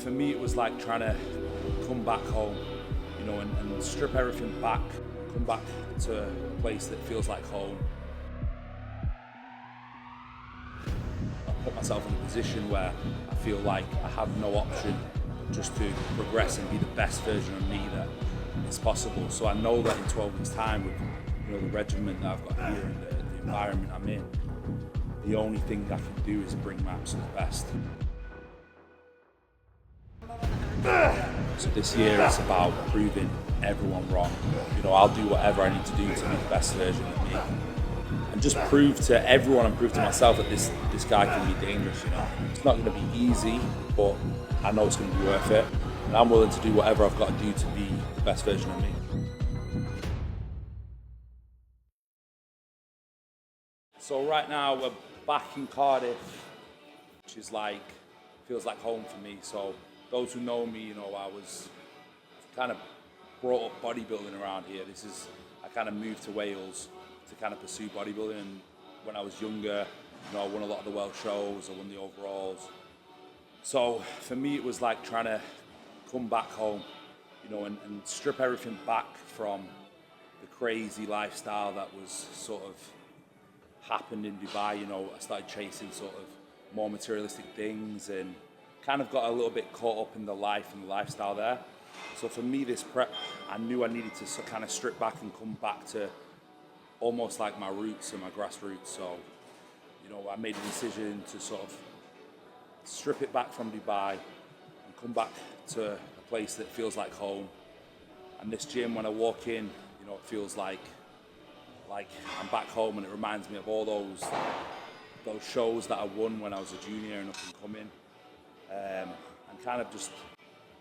for me, it was like trying to come back home, and strip everything back, come back to a place that feels like home. I put myself in a position where I feel like I have no option just to progress and be the best version of me that is possible. So I know that in 12 weeks' time, with the regimen that I've got here and the environment I'm in, the only thing I can do is bring my absolute best. So this year it's about proving everyone wrong. I'll do whatever I need to do to be the best version of me, and just prove to everyone and prove to myself that this guy can be dangerous. It's not going to be easy, but I know it's going to be worth it, and I'm willing to do whatever I've got to do to be the best version of me. So right now we're back in Cardiff, which is feels like home for me. So those who know me, I was kind of brought up bodybuilding around here. I kind of moved to Wales to kind of pursue bodybuilding. And when I was younger, I won a lot of the world shows, I won the overalls. So for me, it was like trying to come back home, and strip everything back from the crazy lifestyle that was sort of happened in Dubai. I started chasing sort of more materialistic things and kind of got a little bit caught up in the life and the lifestyle there. So for me, this prep, I knew I needed to kind of strip back and come back to almost like my roots and my grassroots. So, I made a decision to sort of strip it back from Dubai and come back to a place that feels like home. And this gym, when I walk in, it feels like I'm back home, and it reminds me of all those shows that I won when I was a junior and up and coming, and kind of just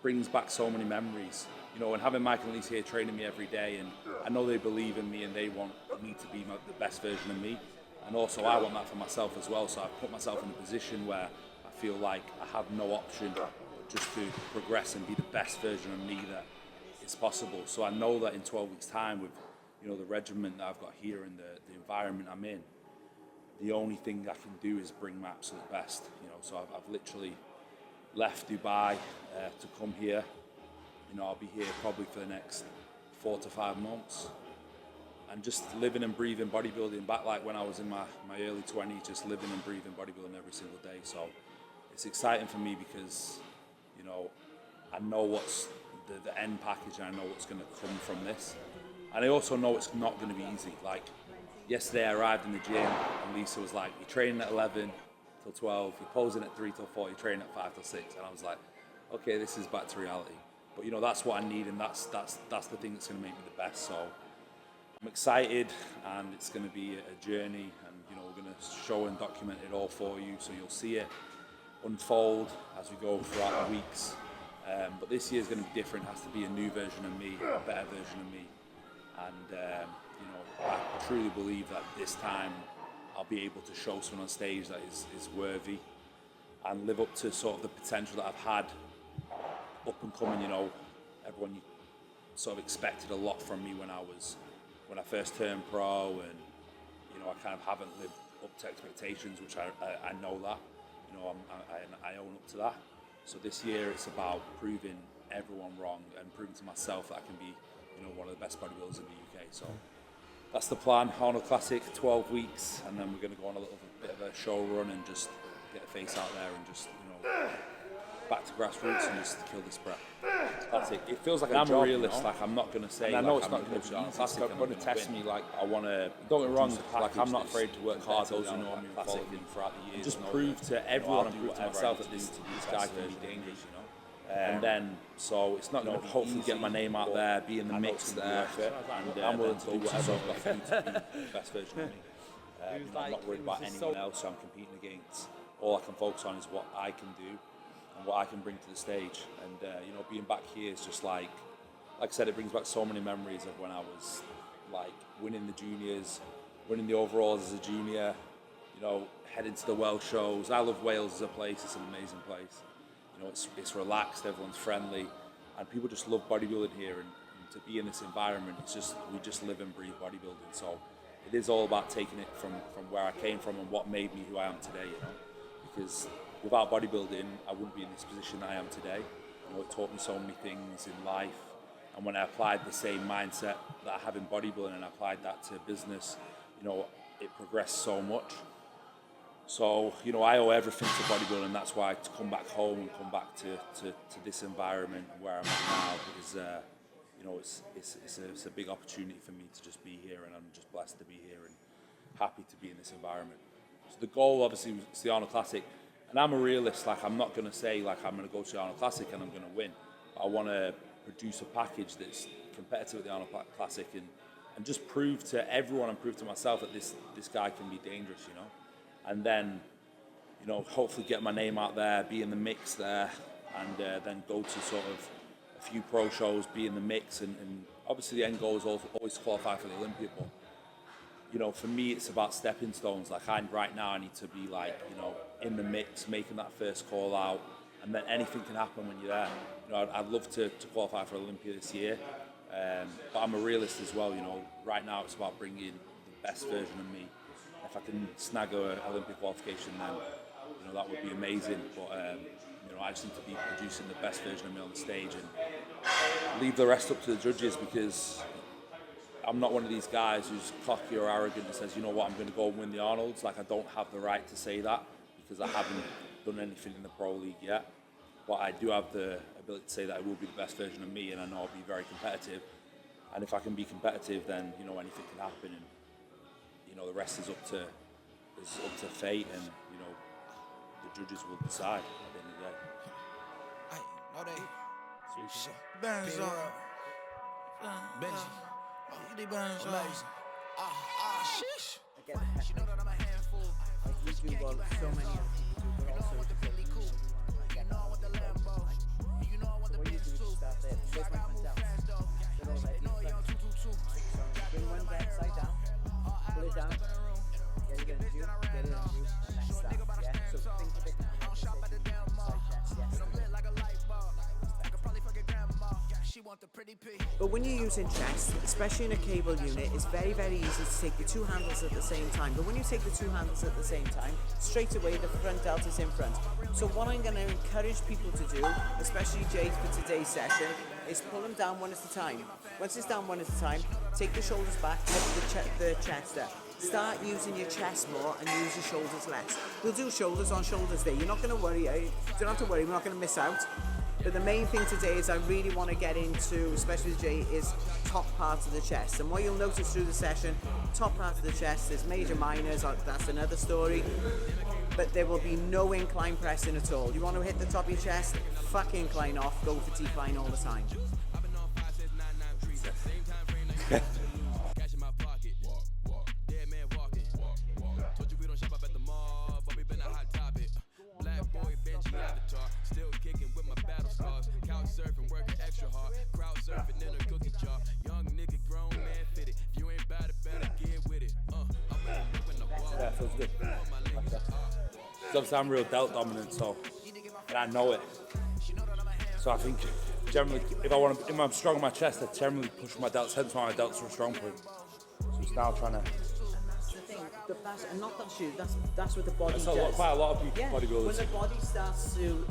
brings back so many memories, and having Mike and Lise here training me every day, and I know they believe in me and they want me to be the best version of me, and also I want that for myself as well. So I've put myself in a position where I feel like I have no option but just to progress and be the best version of me that is possible. So I know that in 12 weeks' time, with the regimen that I've got here and the environment I'm in, the only thing I can do is bring my absolute best. So I've literally left Dubai to come here. I'll be here probably for the next 4 to 5 months, and just living and breathing bodybuilding back like when I was in my early 20s, just living and breathing bodybuilding every single day. So it's exciting for me because I know what's the end package, and I know what's going to come from this, and I also know it's not going to be easy. Like yesterday I arrived in the gym and Lisa was like, you're training at 11 till 12, you're posing at 3 till 4, you're training at 5 till 6, and I was like, okay, this is back to reality. But that's what I need, and that's the thing that's going to make me the best. So I'm excited, and it's going to be a journey, and we're going to show and document it all for you, so you'll see it unfold as we go throughout the weeks. But this year is going to be different. It has to be a new version of me, a better version of me, and I truly believe that this time I'll be able to show someone on stage that is worthy and live up to sort of the potential that I've had up and coming. Everyone sort of expected a lot from me when I first turned pro, and I kind of haven't lived up to expectations, which I know that. I own up to that. So this year it's about proving everyone wrong and proving to myself that I can be one of the best bodybuilders in the UK. So that's the plan. Arnold Classic, 12 weeks, and then we're going to go on a little bit of a show run and just get the face out there and just back to grassroots and just kill this prep. That's it. It feels like I'm a realist. Like I'm not going to say. And I know it's not going to be easy. It's going to test me. Like I want to. Don't get me wrong. Like I'm not afraid to work hard. Those who know me and follow me throughout the years. Just prove to everyone and prove to myself that this guy can be dangerous. And then, so it's not going to hopefully get my name out there, be in the mix there, and I'm willing to do whatever I've got to do to be the best version of me. I'm not worried about anyone else I'm competing against. All I can focus on is what I can do and what I can bring to the stage. And being back here is just like I said, it brings back so many memories of when I was like winning the juniors, winning the overalls as a junior, heading to the Welsh shows. I love Wales as a place. It's an amazing place. It's relaxed, everyone's friendly, and people just love bodybuilding here. And to be in this environment, we just live and breathe bodybuilding. So it is all about taking it from where I came from and what made me who I am today. Because without bodybuilding, I wouldn't be in this position that I am today. You know, it taught me so many things in life. And when I applied the same mindset that I have in bodybuilding and I applied that to business, you know, it progressed so much. So, you know, I owe everything to bodybuilding, and that's why to come back home and come back to this environment where I'm at now is, you know, it's a big opportunity for me to just be here, and I'm just blessed to be here and happy to be in this environment. So the goal, obviously, was the Arnold Classic, and I'm a realist. Like, I'm not going to say, like, I'm going to go to the Arnold Classic and I'm going to win. I want to produce a package that's competitive at the Arnold Classic and just prove to everyone and prove to myself that this guy can be dangerous, you know. And then, you know, hopefully get my name out there, be in the mix there, and then go to sort of a few pro shows, be in the mix, and obviously the end goal is always to qualify for the Olympia. But, you know, for me, it's about stepping stones. Like, right now I need to be, like, you know, in the mix, making that first call out, and then anything can happen when you're there. You know, I'd love to qualify for Olympia this year, but I'm a realist as well. You know, right now it's about bringing the best version of me. If I can snag an Olympic qualification, then, you know, that would be amazing. But you know, I just need to be producing the best version of me on the stage and leave the rest up to the judges, because I'm not one of these guys who's cocky or arrogant and says, you know what, I'm going to go and win the Arnolds. Like, I don't have the right to say that because I haven't done anything in the Pro League yet. But I do have the ability to say that I will be the best version of me, and I know I'll be very competitive. And if I can be competitive, then, you know, anything can happen. And, you know, the rest is up to fate, and, you know, the judges will decide at the end of the day. Bands on. Benji. They bands on. Sheesh. I get the pep. Like, we do well so many other people, but also get the Lambo. So what you do is you start there. Where's my front down? They're already in front. So bring one back side down, pull it down, get it into you, and then start. Yeah, so think of it now. Side chest, yes. But when you're using chest, especially in a cable unit, it's very, very easy to take the two handles at the same time. But when you take the two handles at the same time, straight away the front delt is in front. So what I'm going to encourage people to do, especially Jay for today's session, is pull them down one at a time. Once it's down one at a time, take the shoulders back, lift the chest up. Start using your chest more and use your shoulders less. We'll do shoulders on shoulders day. You're not going to worry. You don't have to worry. We're not going to miss out. But the main thing today is I really want to get into, especially with Jay, is top parts of the chest. And what you'll notice through the session, top part of the chest, there's major, minors, that's another story. But there will be no incline pressing at all. You want to hit the top of your chest, fuck incline off, go for decline all the time. Yeah, it feels good. Obviously, I'm real delt dominant, so, and I know it. So I think generally, if I'm strong in my chest, I generally push my delts, hence why my delts are a strong point. So it's now trying to. That's the thing. And not that's you. That's what the body does. Quite a lot of people, yeah. bodybuilders. When the body starts to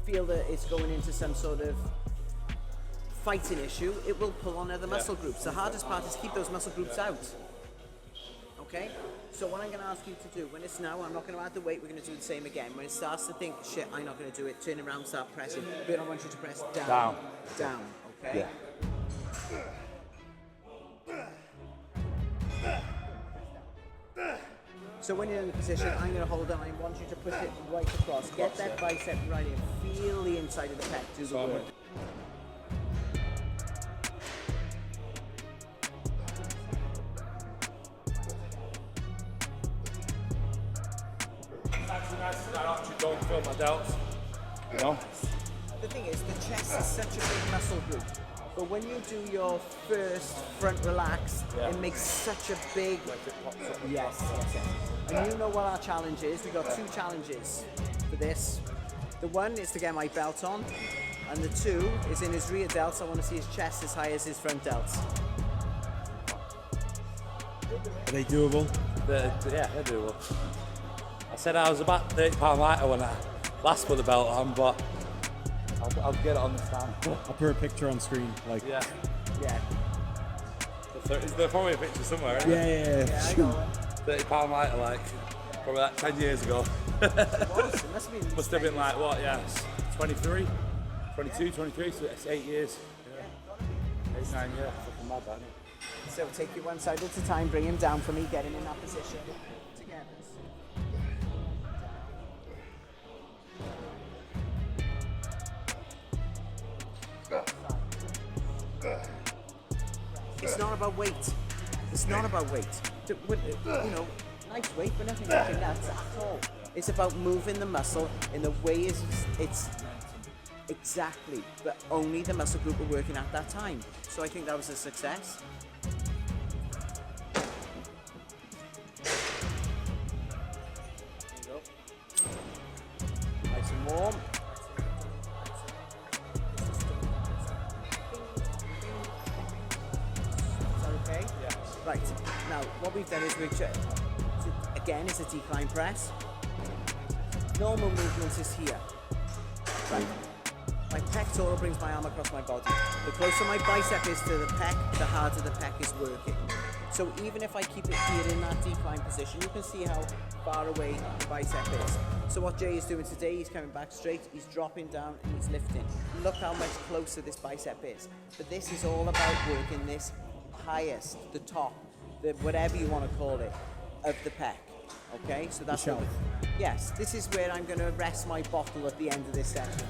feel that it's going into some sort of fighting issue, it will pull on other muscle groups. The hardest part is keep those muscle groups out. Okay? So what I'm going to ask you to do, when it's now, I'm not going to add the weight, we're going to do the same again. When it starts to think, shit, I'm not going to do it, turn around, start pressing. But I want you to press down. Down. Okay? Yeah. So when you're in the position, I'm going to hold on. I want you to push it right across. Get that bicep right in. Feel the inside of the pec. Do the work. I actually don't feel my delts, you know? The thing is, the chest is such a big muscle group. But when you do your first front relax, it makes such a big... Yes. And you know what our challenge is. We've got two challenges for this. The one is to get my belt on, and the two is in his rear delts. I want to see his chest as high as his front delts. Are they doable? Yeah, they're doable. I said I was about 30 pound lighter when I last put the belt on, but I'll get it on this time. I'll put a picture on screen. Like, Yeah. Yeah. Is there probably a picture somewhere? Isn't yeah. Yeah, I know it. 30 pound lighter, like probably like 10 years ago. It was. It must have been. Must have been like what? Yeah, 23, 22, 23. So it's 8 years. Yeah. 8, 9 years. Fucking mad, that, isn't it? So take you one side at a time, bring him down for me, get him in that position. Together. It's not about weight. It's not about weight. You know, nice weight, but nothing like nuts at all. It's about moving the muscle in the way it's exactly, but only the muscle group we're working at that time. So I think that was a success. There you go. Nice and warm. Is that okay? Yeah. Right. Now, what we've done is again, it's a decline press. Normal movement is here. Right. My pectoral brings my arm across my body. The closer my bicep is to the pec, the harder the pec is working. So even if I keep it here in that decline position, you can see how far away the bicep is. So what Jay is doing today, he's coming back straight, he's dropping down and he's lifting. Look how much closer this bicep is. But this is all about working this highest, the top, the whatever you want to call it, of the pec. Okay, so that's shelf. Yes, this is where I'm going to rest my bottle at the end of this session.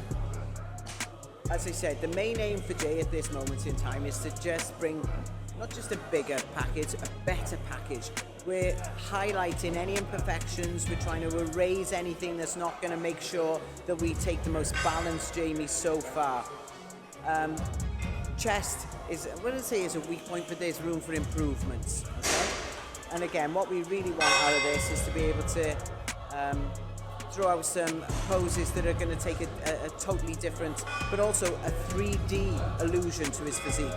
As I said, the main aim for Jay at this moment in time is to just bring not just a bigger package, a better package. We're highlighting any imperfections, we're trying to erase anything that's not going to make sure that we take the most balanced Jamie so far. Chest is, I wouldn't say is a weak point, but there's room for improvements. Okay? And again, what we really want out of this is to be able to throw out some poses that are going to take a totally different, but also a 3D illusion to his physique.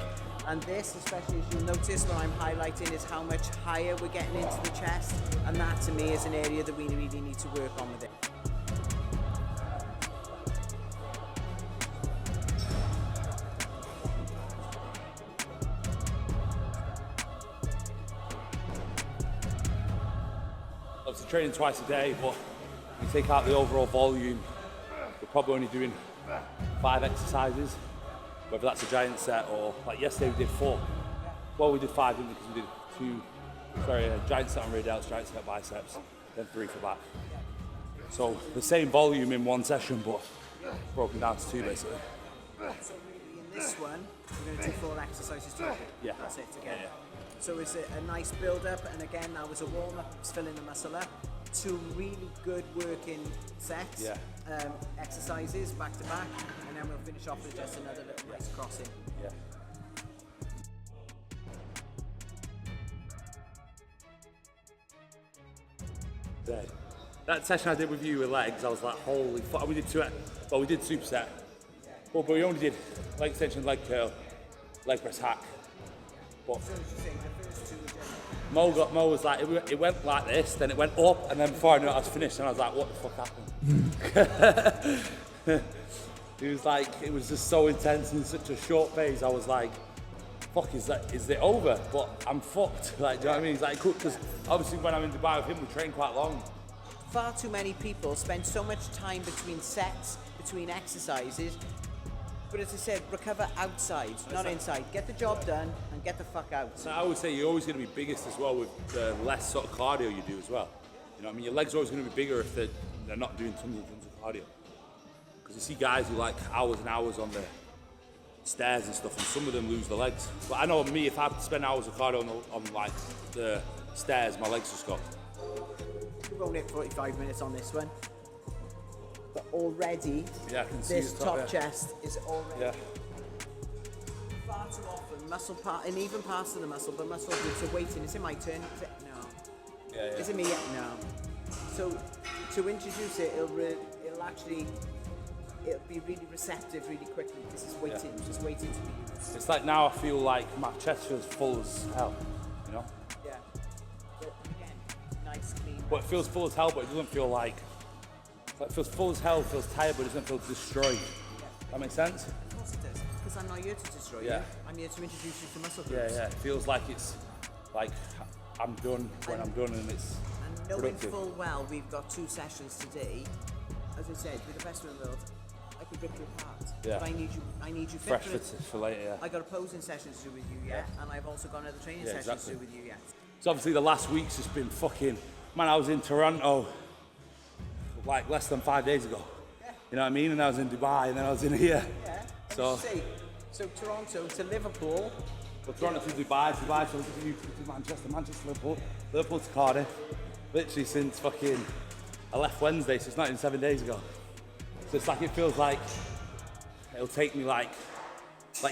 And this, especially as you'll notice what I'm highlighting, is how much higher we're getting into the chest. And that to me is an area that we really need to work on with it. Obviously training twice a day, but you take out the overall volume, we're probably only doing 5 exercises, whether that's a giant set or, like yesterday we did 4. Well, we did 5 didn't we, because we did a giant set on rear delts, giant set biceps, then 3 for back. So the same volume in one session, but broken down to 2 basically. So really in this one, we're going to do 4 exercises total. Yeah. That's it together. Yeah. So it's a nice build up, and again, that was a warm up, it's filling the muscle up. 2 really good working sets, exercises back to back, and then we'll finish off with just another little wrist crossing. Yeah. That session I did with you with legs, I was like, holy fuck. We did 2, well, we did superset, but we only did leg extension, leg curl, leg press hack. But So as you say, the first 2 were just Mo was like, it went like this, then it went up, and then before I knew it, I was finished, and I was like, what the fuck happened? It was like, it was just so intense in such a short phase. I was like, fuck, is it over? But I'm fucked. Like, do you know what I mean? It's like, because obviously when I'm in Dubai with him, we train quite long. far too many people spend so much time between sets, between exercises. But as I said, recover outside, not inside. Get the job done and get the fuck out. So I would say you're always going to be biggest as well with the less sort of cardio you do as well. You know what I mean? Your legs are always going to be bigger if they're not doing tons and tons of cardio. Because you see guys who like hours and hours on the stairs and stuff, and some of them lose their legs. But I know me, if I have to spend hours of cardio on like the stairs, my legs just go. We've only hit 45 minutes on this one. But already, Yeah, I can see this the top, top yeah. chest is already Yeah. far too often muscle part, and even parts of the muscle, but muscle groups are waiting. Is it my turn? Is it? No. Yeah, Is it me yet? No. So to introduce it, it'll be really receptive really quickly. This is waiting, just waiting to be used. It's like now I feel like my chest feels full as hell, you know? Yeah. But again, nice, clean. But it feels full as hell, but it doesn't feel like it feels full as hell, feels tired, but it doesn't feel destroyed. That makes sense? Of course it does, because I'm not here to destroy Yeah. you. I'm here to introduce you to muscle Yeah, groups. yeah. It feels like it's like I'm done when I'm done, and it's And knowing productive. full well we've got 2 sessions today, as I said, with the best in the world, I could rip you apart. Yeah. But I need you fit fresh for it. for later. Yeah. I got a posing session to do with you yet, and I've also got another training Yeah, session exactly. to do with you yet. So obviously the last week's just been fucking. Man, I was in Toronto like less than 5 days ago. Yeah. You know what I mean? And I was in Dubai, and then I was in here. Yeah. So- So Toronto to Liverpool. Well, Toronto to Dubai to Manchester, Manchester to Liverpool, Liverpool to Cardiff. Literally since fucking I left Wednesday, so it's not even 7 days ago. So it's like it feels like it'll take me like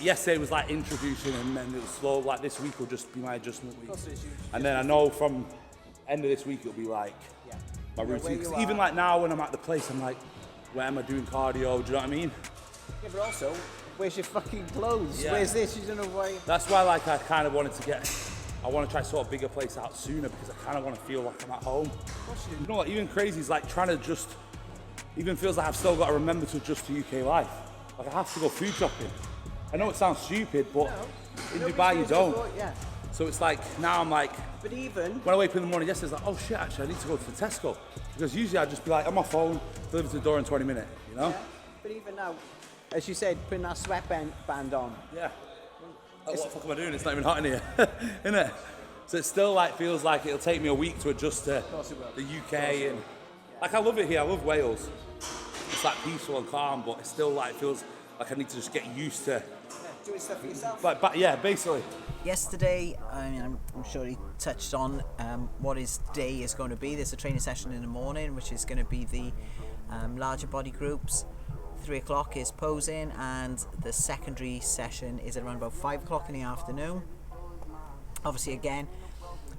yesterday was like introducing, and then it was slow. Like this week will just be my adjustment week. course it is, you- And then I know from end of this week it'll be like Yeah. my You know where routine. 'Cause you even are. like now when I'm at the place, I'm like, where am I doing cardio? Do you know what I mean? Yeah, but also, where's your fucking clothes? Yeah. Where's this? You don't know why. That's why like I kind of wanted to get. I want to try sort of bigger place out sooner because I kind of want to feel like I'm at home. You know what? Even crazy is like trying to just. Even feels like I've still got to remember to adjust to UK life. Like I have to go food shopping. I know it sounds stupid, but in Nobody's Dubai you supposed to don't. go- Yeah. So it's like now I'm like But even when I wake up in the morning, yesterday it's like, oh shit, actually I need to go to the Tesco because usually I'd just be like on my phone, deliver to the door in 20 minutes. You know? But even now, as you said, putting that sweatband on. Yeah. Like, what the fuck am I doing? It's not even hot in here, innit? So it still like feels like it'll take me a week to adjust to the UK and like I love it here. I love Wales. It's like peaceful and calm, but it still like feels like I need to just get used to. Doing stuff for yourself. But yeah, basically. Yesterday, I mean, I'm sure he touched on what his day is going to be. There's a training session in the morning, which is going to be the larger body groups. 3 o'clock is posing, and the secondary session is at around about 5 o'clock in the afternoon. Obviously, again,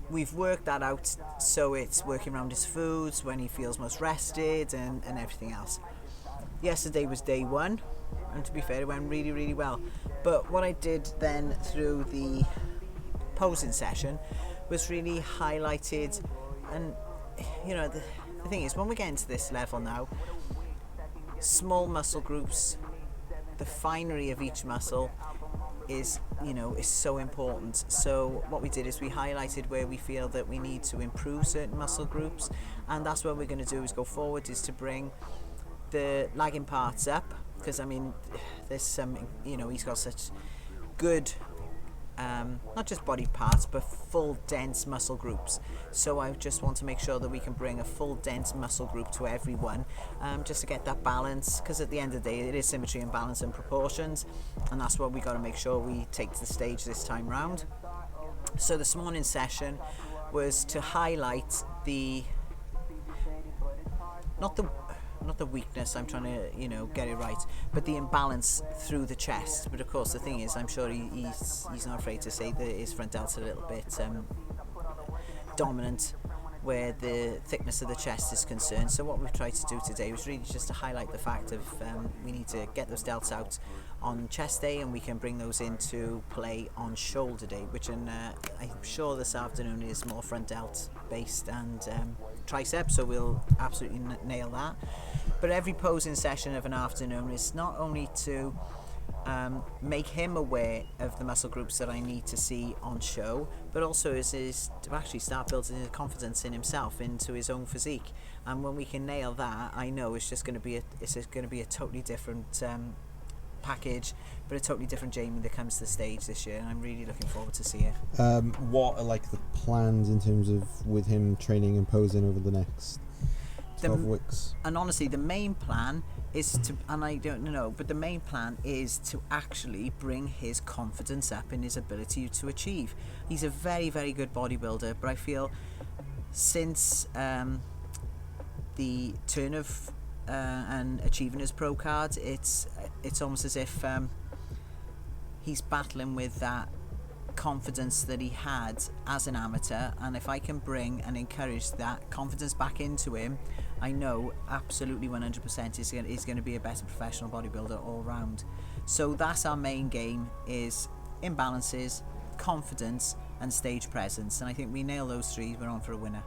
we've worked that out so it's working around his foods, when he feels most rested, and everything else. Yesterday was day 1, and to be fair, it went really, really well. But what I did then through the posing session was really highlighted, and you know, the thing is, when we get into this level now, small muscle groups, the finery of each muscle is so important. So what we did is we highlighted where we feel that we need to improve certain muscle groups, and that's what we're going to do is go forward is to bring the lagging parts up, because I mean there's some, he's got such good not just body parts but full dense muscle groups, so I just want to make sure that we can bring a full dense muscle group to everyone, just to get that balance, because at the end of the day it is symmetry and balance and proportions, and that's what we got to make sure we take to the stage this time round. So this morning's session was to highlight the not the weakness, I'm trying to get it right, but the imbalance through the chest. But of course the thing is, I'm sure he's not afraid to say that his front delt's a little bit dominant where the thickness of the chest is concerned. So what we've tried to do today was really just to highlight the fact of we need to get those delts out on chest day, and we can bring those into play on shoulder day, which I'm sure this afternoon is more front delt based and tricep, so we'll absolutely nail that. But every posing session of an afternoon is not only to make him aware of the muscle groups that I need to see on show, but also is to actually start building his confidence in himself, into his own physique. And when we can nail that, I know it's just going to be a totally different package, but a totally different Jamie that comes to the stage this year, and I'm really looking forward to see it. What are like the plans in terms of with him training and posing over the next 12 weeks? And honestly, the main plan is to, and I don't know, but the main plan is to actually bring his confidence up in his ability to achieve. He's a very, very good bodybuilder, but I feel since the turn of and achieving his pro cards, it's almost as if he's battling with that confidence that he had as an amateur, and if I can bring and encourage that confidence back into him, I know absolutely 100% he's going to be a better professional bodybuilder all round. So that's our main game, is imbalances, confidence and stage presence, and I think we nail those three, we're on for a winner.